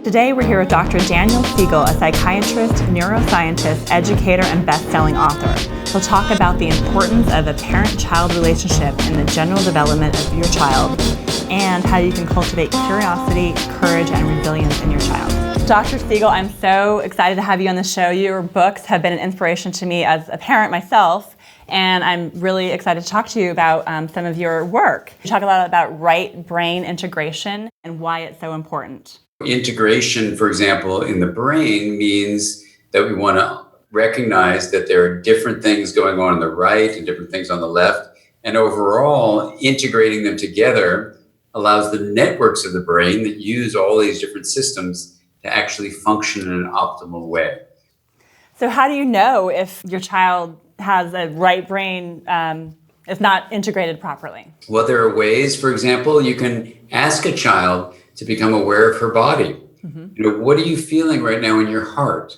Today we're here with Dr. Daniel Siegel, a psychiatrist, neuroscientist, educator, and best-selling author. He'll talk about the importance of a parent-child relationship in the general development of your child and how you can cultivate curiosity, courage, and resilience in your child. Dr. Siegel, I'm so excited to have you on the show. Your books have been an inspiration to me as a parent myself, and I'm really excited to talk to you about some of your work. You talk a lot about right brain integration and why it's so important. Integration, for example, in the brain means that we want to recognize that there are different things going on the right and different things on the left. And overall, integrating them together allows the networks of the brain that use all these different systems to actually function in an optimal way. So how do you know if your child has a right brain is not integrated properly? Well, there are ways. For example, you can ask a child to become aware of her body. Mm-hmm. What are you feeling right now in your heart?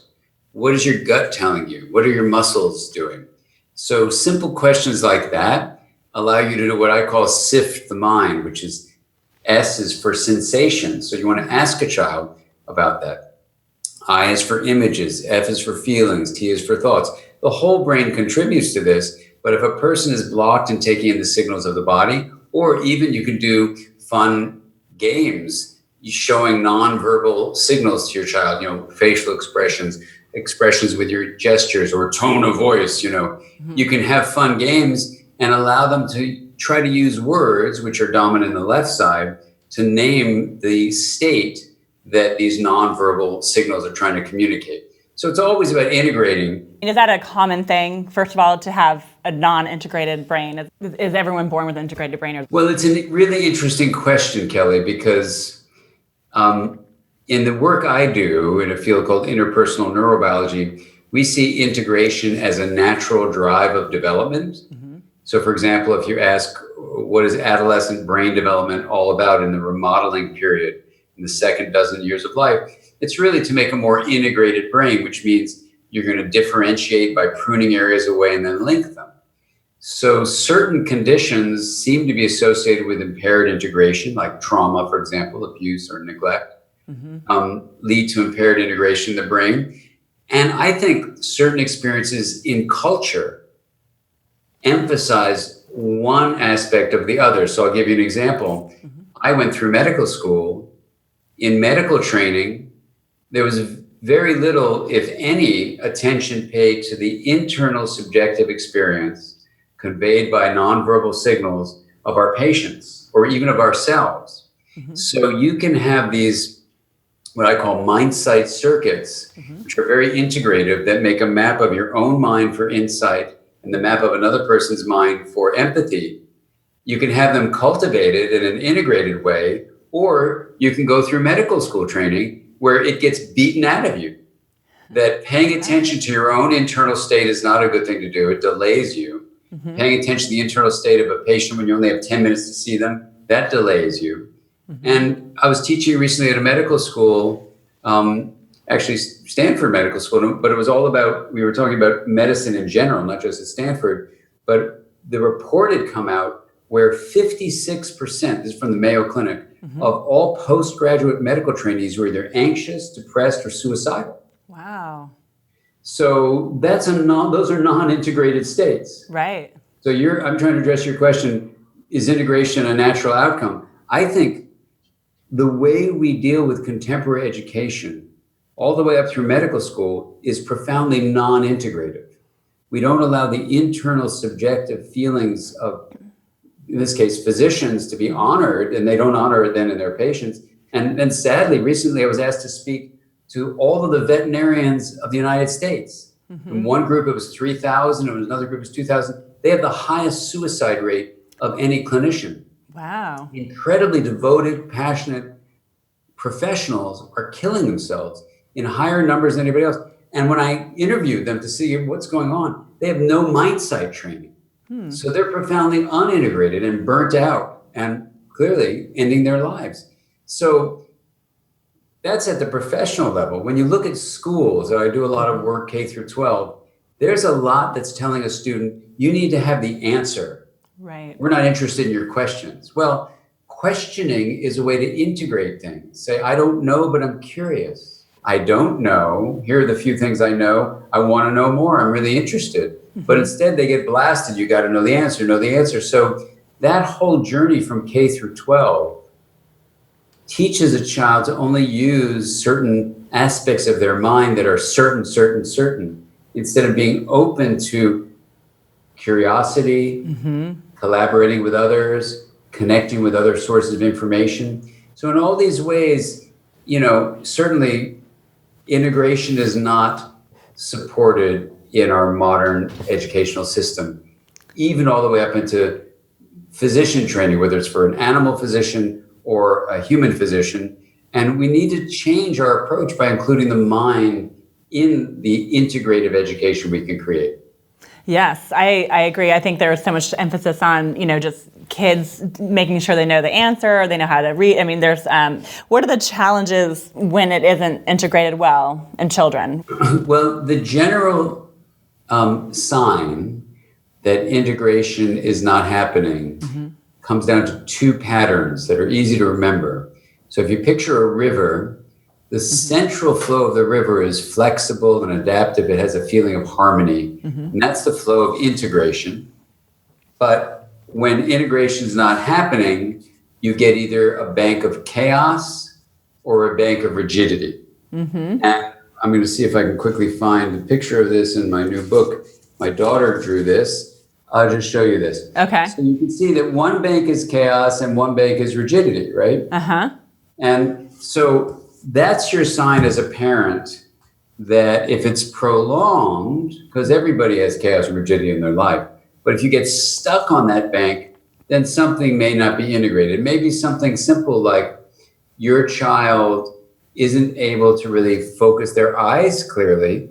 What is your gut telling you? What are your muscles doing? So simple questions like that allow you to do what I call sift the mind, which is S is for sensation. So you want to ask a child about that. I is for images, F is for feelings, T is for thoughts. The whole brain contributes to this, but if a person is blocked in taking in the signals of the body, or even you can do fun games showing nonverbal signals to your child, facial expressions with your gestures or tone of voice, mm-hmm. You can have fun games and allow them to try to use words, which are dominant in the left side, to name the state that these nonverbal signals are trying to communicate. So it's always about integrating. Is that a common thing, first of all, to have a non-integrated brain? Is everyone born with an integrated brain? Well, it's a really interesting question, Kelly, because in the work I do in a field called interpersonal neurobiology, we see integration as a natural drive of development. Mm-hmm. So, for example, if you ask, what is adolescent brain development all about in the remodeling period in the second dozen years of life? It's really to make a more integrated brain, which means you're going to differentiate by pruning areas away and then link them. So certain conditions seem to be associated with impaired integration, like trauma, for example, abuse or neglect, mm-hmm. Lead to impaired integration in the brain. And I think certain experiences in culture emphasize one aspect of the other. So I'll give you an example. Mm-hmm. I went through medical school. In medical training, there was very little, if any, attention paid to the internal subjective experience conveyed by nonverbal signals of our patients or even of ourselves. Mm-hmm. So you can have these, what I call mind sight circuits, mm-hmm. which are very integrative, that make a map of your own mind for insight and the map of another person's mind for empathy. You can have them cultivated in an integrated way, or you can go through medical school training where it gets beaten out of you. That paying attention to your own internal state is not a good thing to do. It delays you. Mm-hmm. Paying attention to the internal state of a patient when you only have 10 minutes to see them, that delays you. Mm-hmm. And I was teaching recently at a medical school, actually Stanford Medical School, but it was all about, we were talking about medicine in general, not just at Stanford, but the report had come out where 56%, this is from the Mayo Clinic, mm-hmm. of all postgraduate medical trainees were either anxious, depressed, or suicidal. Wow. So those are non-integrated states. Right. So I'm trying to address your question, is integration a natural outcome? I think the way we deal with contemporary education, all the way up through medical school, is profoundly non-integrative. We don't allow the internal subjective feelings of, in this case, physicians to be honored, and they don't honor it then in their patients. And then sadly, recently I was asked to speak to all of the veterinarians of the United States. Mm-hmm. In one group, it was 3,000. In another group, it was 2,000. They have the highest suicide rate of any clinician. Wow. Incredibly devoted, passionate professionals are killing themselves in higher numbers than anybody else. And when I interviewed them to see what's going on, they have no mindsight training. So they're profoundly unintegrated and burnt out and clearly ending their lives. So that's at the professional level. When you look at schools, I do a lot of work K through 12, there's a lot that's telling a student, you need to have the answer. Right. We're not interested in your questions. Well, questioning is a way to integrate things. Say, I don't know, but I'm curious. I don't know. Here are the few things I know. I want to know more. I'm really interested. But instead they get blasted. You got to know the answer. So that whole journey from K through 12 teaches a child to only use certain aspects of their mind that are certain, instead of being open to curiosity, collaborating with others, connecting with other sources of information. So in all these ways, certainly integration is not supported in our modern educational system, even all the way up into physician training, whether it's for an animal physician or a human physician. And we need to change our approach by including the mind in the integrative education we can create. Yes, I agree. I think there is so much emphasis on, just kids making sure they know the answer, they know how to read. I mean, there's, what are the challenges when it isn't integrated well in children? Well, the general sign that integration is not happening comes down to two patterns that are easy to remember. So if you picture a river, the central flow of the river is flexible and adaptive. It has a feeling of harmony. And that's the flow of integration. But when integration is not happening, you get either a bank of chaos or a bank of rigidity. And I'm going to see if I can quickly find a picture of this in my new book. My daughter drew this. I'll just show you this. Okay. So you can see that one bank is chaos and one bank is rigidity, right? And so that's your sign as a parent that if it's prolonged, because everybody has chaos and rigidity in their life, but if you get stuck on that bank, then something may not be integrated. Maybe something simple like your child isn't able to really focus their eyes clearly.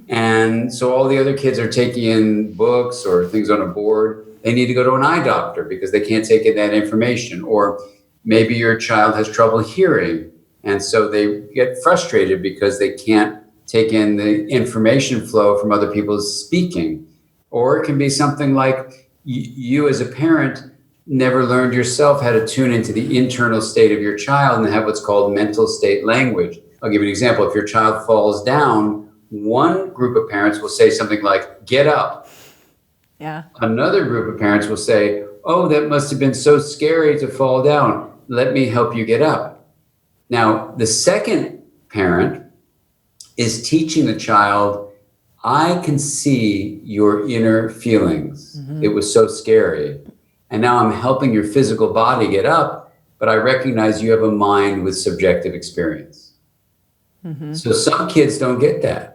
And so all the other kids are taking in books or things on a board. They need to go to an eye doctor because they can't take in that information. Or maybe your child has trouble hearing, and so they get frustrated because they can't take in the information flow from other people's speaking. Or it can be something like you as a parent never learned yourself how to tune into the internal state of your child and have what's called mental state language. I'll give you an example. If your child falls down, one group of parents will say something like, get up. Another group of parents will say, oh, that must have been so scary to fall down. Let me help you get up. Now, the second parent is teaching the child, I can see your inner feelings. It was so scary. And now I'm helping your physical body get up, but I recognize you have a mind with subjective experience. So some kids don't get that.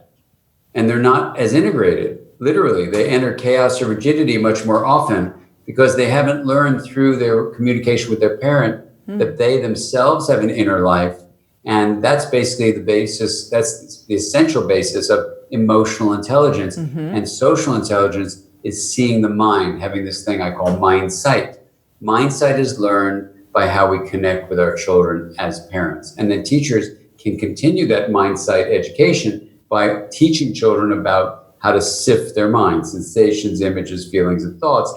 And they're not as integrated. Literally, they enter chaos or rigidity much more often because they haven't learned through their communication with their parent that they themselves have an inner life. And that's basically the basis, that's the essential basis of emotional intelligence. And social intelligence is seeing the mind, having this thing I call mind sight. Mind sight is learned by how we connect with our children as parents. And then teachers can continue that mind sight education by teaching children about how to sift their mind, sensations, images, feelings, and thoughts.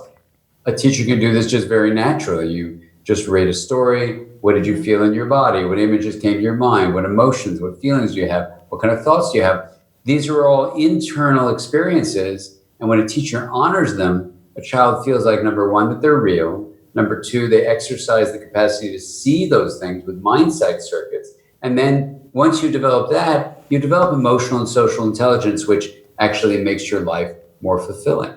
A teacher can do this just very naturally. You just read a story. What did you feel in your body? What images came to your mind? What emotions, what feelings do you have? What kind of thoughts do you have? These are all internal experiences. And when a teacher honors them, a child feels like, number one, that they're real. Number two, they exercise the capacity to see those things with mind sight circuits. And then once you develop that, you develop emotional and social intelligence, which actually makes your life more fulfilling.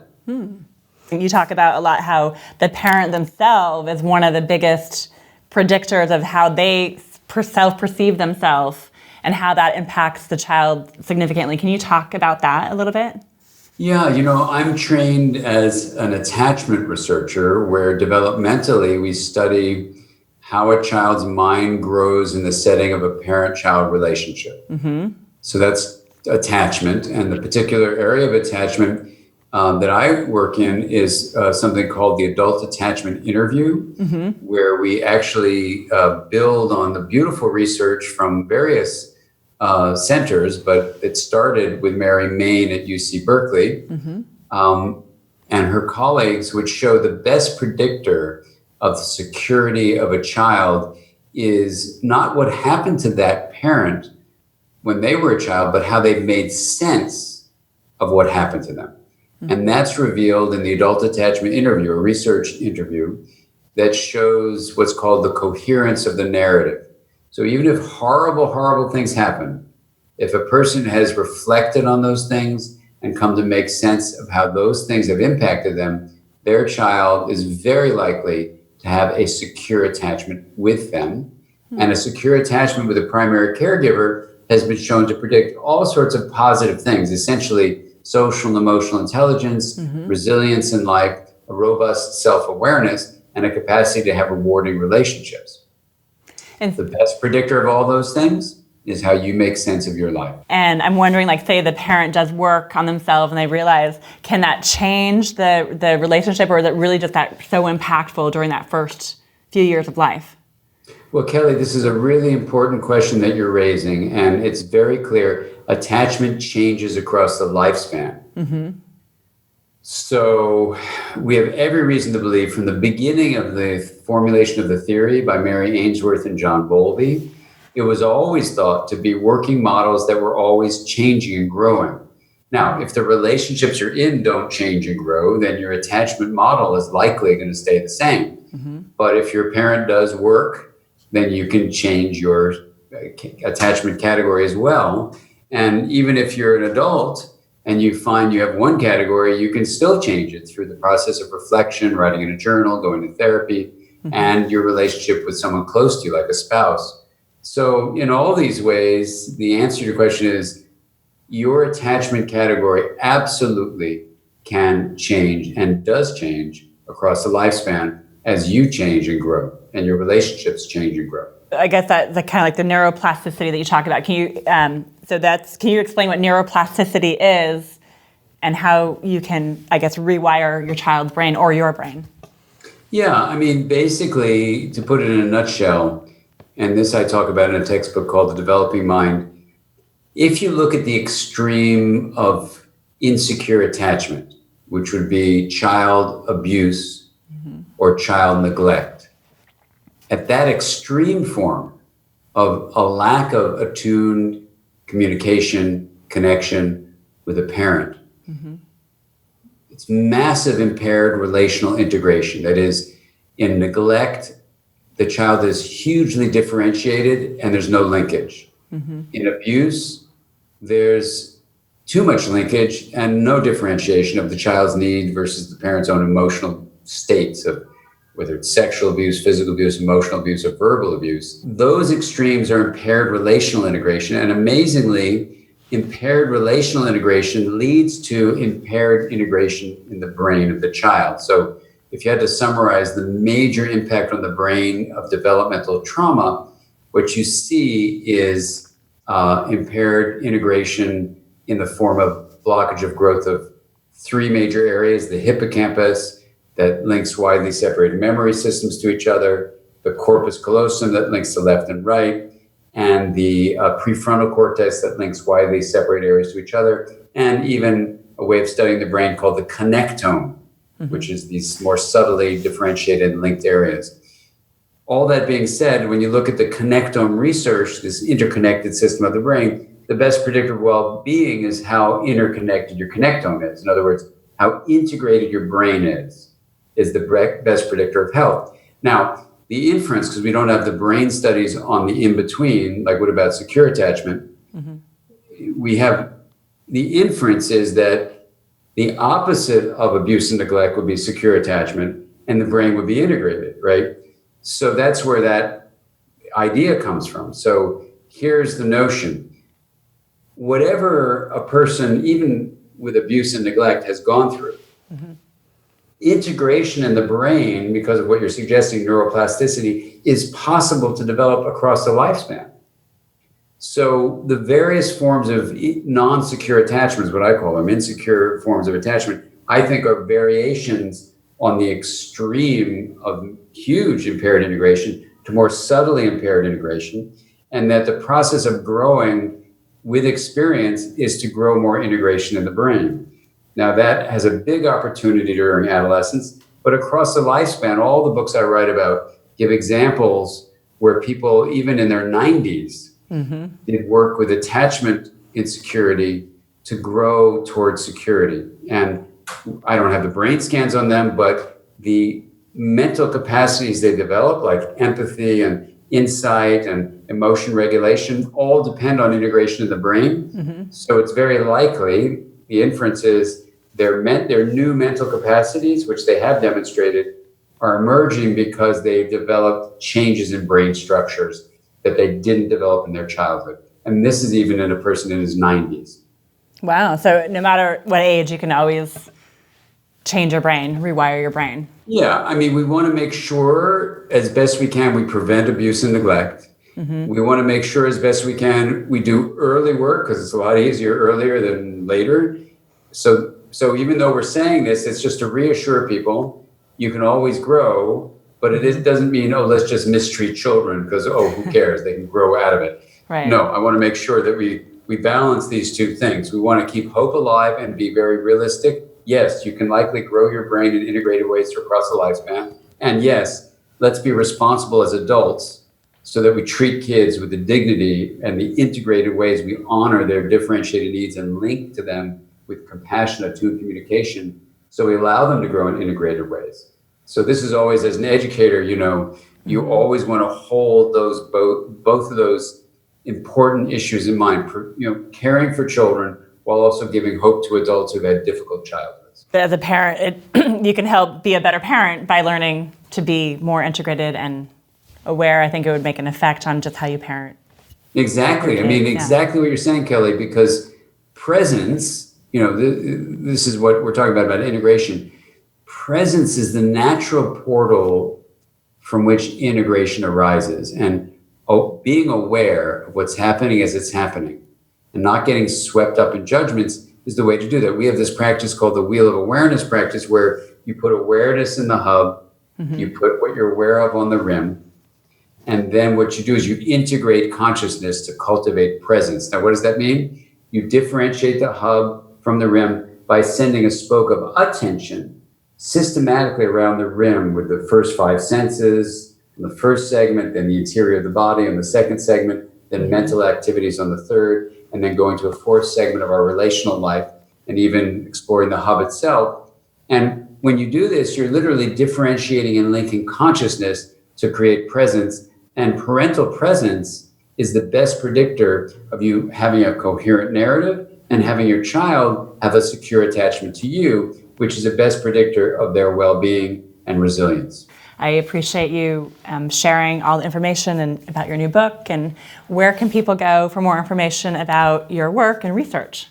You talk about a lot how the parent themselves is one of the biggest predictors of how they self-perceive themselves and how that impacts the child significantly. Can you talk about that a little bit? Yeah, I'm trained as an attachment researcher where developmentally we study how a child's mind grows in the setting of a parent-child relationship. So that's attachment. And the particular area of attachment that I work in is something called the adult attachment interview, where we actually build on the beautiful research from various centers, but it started with Mary Main at UC Berkeley and her colleagues, which show the best predictor of the security of a child is not what happened to that parent when they were a child, but how they've made sense of what happened to them. Mm-hmm. And that's revealed in the adult attachment interview, a research interview that shows what's called the coherence of the narrative. So even if horrible, horrible things happen, if a person has reflected on those things and come to make sense of how those things have impacted them, their child is very likely to have a secure attachment with them. Mm-hmm. And a secure attachment with a primary caregiver has been shown to predict all sorts of positive things, essentially social and emotional intelligence, mm-hmm. resilience in life, a robust self-awareness, and a capacity to have rewarding relationships. And the best predictor of all those things is how you make sense of your life. And I'm wondering, like, say the parent does work on themselves and they realize, can that change the relationship, or is it really just that so impactful during that first few years of life? Well, Kelly, this is a really important question that you're raising, and it's very clear. Attachment changes across the lifespan. Mm-hmm. So we have every reason to believe from the beginning of the formulation of the theory by Mary Ainsworth and John Bowlby, it was always thought to be working models that were always changing and growing. Now, if the relationships you're in don't change and grow, then your attachment model is likely going to stay the same. Mm-hmm. But if your parent does work, then you can change your attachment category as well. And even if you're an adult and you find you have one category, you can still change it through the process of reflection, writing in a journal, going to therapy, mm-hmm. and your relationship with someone close to you, like a spouse. So in all these ways, the answer to your question is your attachment category absolutely can change and does change across the lifespan as you change and grow and your relationships change and grow. I guess that's the kind of like the neuroplasticity that you talk about. Can you can you explain what neuroplasticity is and how you can, I guess, rewire your child's brain or your brain? Yeah, I mean, basically, to put it in a nutshell, and this I talk about in a textbook called The Developing Mind, if you look at the extreme of insecure attachment, which would be child abuse mm-hmm. or child neglect, at that extreme form of a lack of attuned communication, connection with a parent, mm-hmm. it's massive impaired relational integration. That is, in neglect, the child is hugely differentiated and there's no linkage. Mm-hmm. In abuse, there's too much linkage and no differentiation of the child's need versus the parent's own emotional states of whether it's sexual abuse, physical abuse, emotional abuse, or verbal abuse. Those extremes are impaired relational integration. And amazingly, impaired relational integration leads to impaired integration in the brain of the child. So if you had to summarize the major impact on the brain of developmental trauma, what you see is impaired integration in the form of blockage of growth of three major areas: the hippocampus, that links widely separated memory systems to each other, the corpus callosum that links the left and right, and the prefrontal cortex that links widely separated areas to each other, and even a way of studying the brain called the connectome, mm-hmm. which is these more subtly differentiated and linked areas. All that being said, when you look at the connectome research, this interconnected system of the brain, the best predictor of well-being is how interconnected your connectome is. In other words, how integrated your brain is the best predictor of health. Now, the inference, because we don't have the brain studies on the in-between, like what about secure attachment? Mm-hmm. We have the inference is that the opposite of abuse and neglect would be secure attachment, and the brain would be integrated, right? So that's where that idea comes from. So here's the notion. Whatever a person, even with abuse and neglect, has gone through, mm-hmm. integration in the brain, because of what you're suggesting, neuroplasticity, is possible to develop across the lifespan. So the various forms of non-secure attachments, what I call them, insecure forms of attachment, I think are variations on the extreme of huge impaired integration to more subtly impaired integration, and that the process of growing with experience is to grow more integration in the brain. Now, that has a big opportunity during adolescence, But across the lifespan, all the books I write about give examples where people, even in their 90s, did work with attachment insecurity to grow towards security. And I don't have the brain scans on them, but the mental capacities they develop, like empathy and insight and emotion regulation, all depend on integration in the brain. So it's very likely, the inference is, their new mental capacities, which they have demonstrated, are emerging because they've developed changes in brain structures that they didn't develop in their childhood. And this is even in a person in his 90s. Wow. So no matter what age, you can always change your brain, rewire your brain. Yeah. I mean, we want to make sure as best we can we prevent abuse and neglect. We want to make sure as best we can we do early work, because it's a lot easier earlier than later. So even though we're saying this, it's just to reassure people you can always grow, but it doesn't mean, oh, let's just mistreat children because, oh, who cares? They can grow out of it. Right. No, I want to make sure that we balance these two things. We want to keep hope alive and be very realistic. Yes, you can likely grow your brain in integrated ways across the lifespan. And yes, let's be responsible as adults so that we treat kids with the dignity and the integrated ways we honor their differentiated needs and link to them with compassionate, attuned communication. So we allow them to grow in integrated ways. So this is always, as an educator, you always want to hold those both of those important issues in mind, caring for children while also giving hope to adults who've had difficult childhoods. As a parent, you can help be a better parent by learning to be more integrated and aware. I think it would make an effect on just how you parent. Exactly. I mean, exactly what you're saying, Kelly, because presence, this is what we're talking about integration. Presence is the natural portal from which integration arises. And being aware of what's happening as it's happening and not getting swept up in judgments is the way to do that. We have this practice called the Wheel of Awareness practice, where you put awareness in the hub, you put what you're aware of on the rim, and then what you do is you integrate consciousness to cultivate presence. Now, what does that mean? You differentiate the hub from the rim by sending a spoke of attention systematically around the rim with the first 5 senses, in the first segment, then the interior of the body on the second segment, then mental activities on the third, and then going to a fourth segment of our relational life, and even exploring the hub itself. And when you do this, you're literally differentiating and linking consciousness to create presence. And parental presence is the best predictor of you having a coherent narrative and having your child have a secure attachment to you, which is the best predictor of their well-being and resilience. I appreciate you sharing all the information and about your new book. And where can people go for more information about your work and research?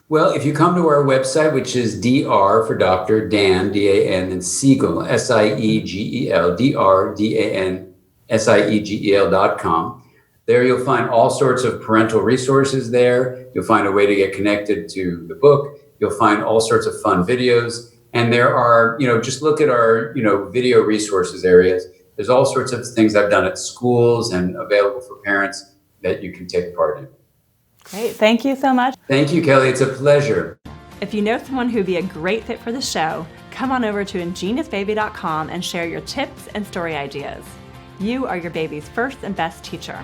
Well, if you come to our website, which is DR for Dr. Dan, D-A-N, and Siegel, S-I-E-G-E-L, D-R-D-A-N, SIEGEL.com. There you'll find all sorts of parental resources there. You'll find a way to get connected to the book. You'll find all sorts of fun videos. And there are, just look at our, video resources areas. There's all sorts of things I've done at schools and available for parents that you can take part in. Great. Thank you so much. Thank you, Kelly. It's a pleasure. If you know someone who'd be a great fit for the show, come on over to ingeniousbaby.com and share your tips and story ideas. You are your baby's first and best teacher.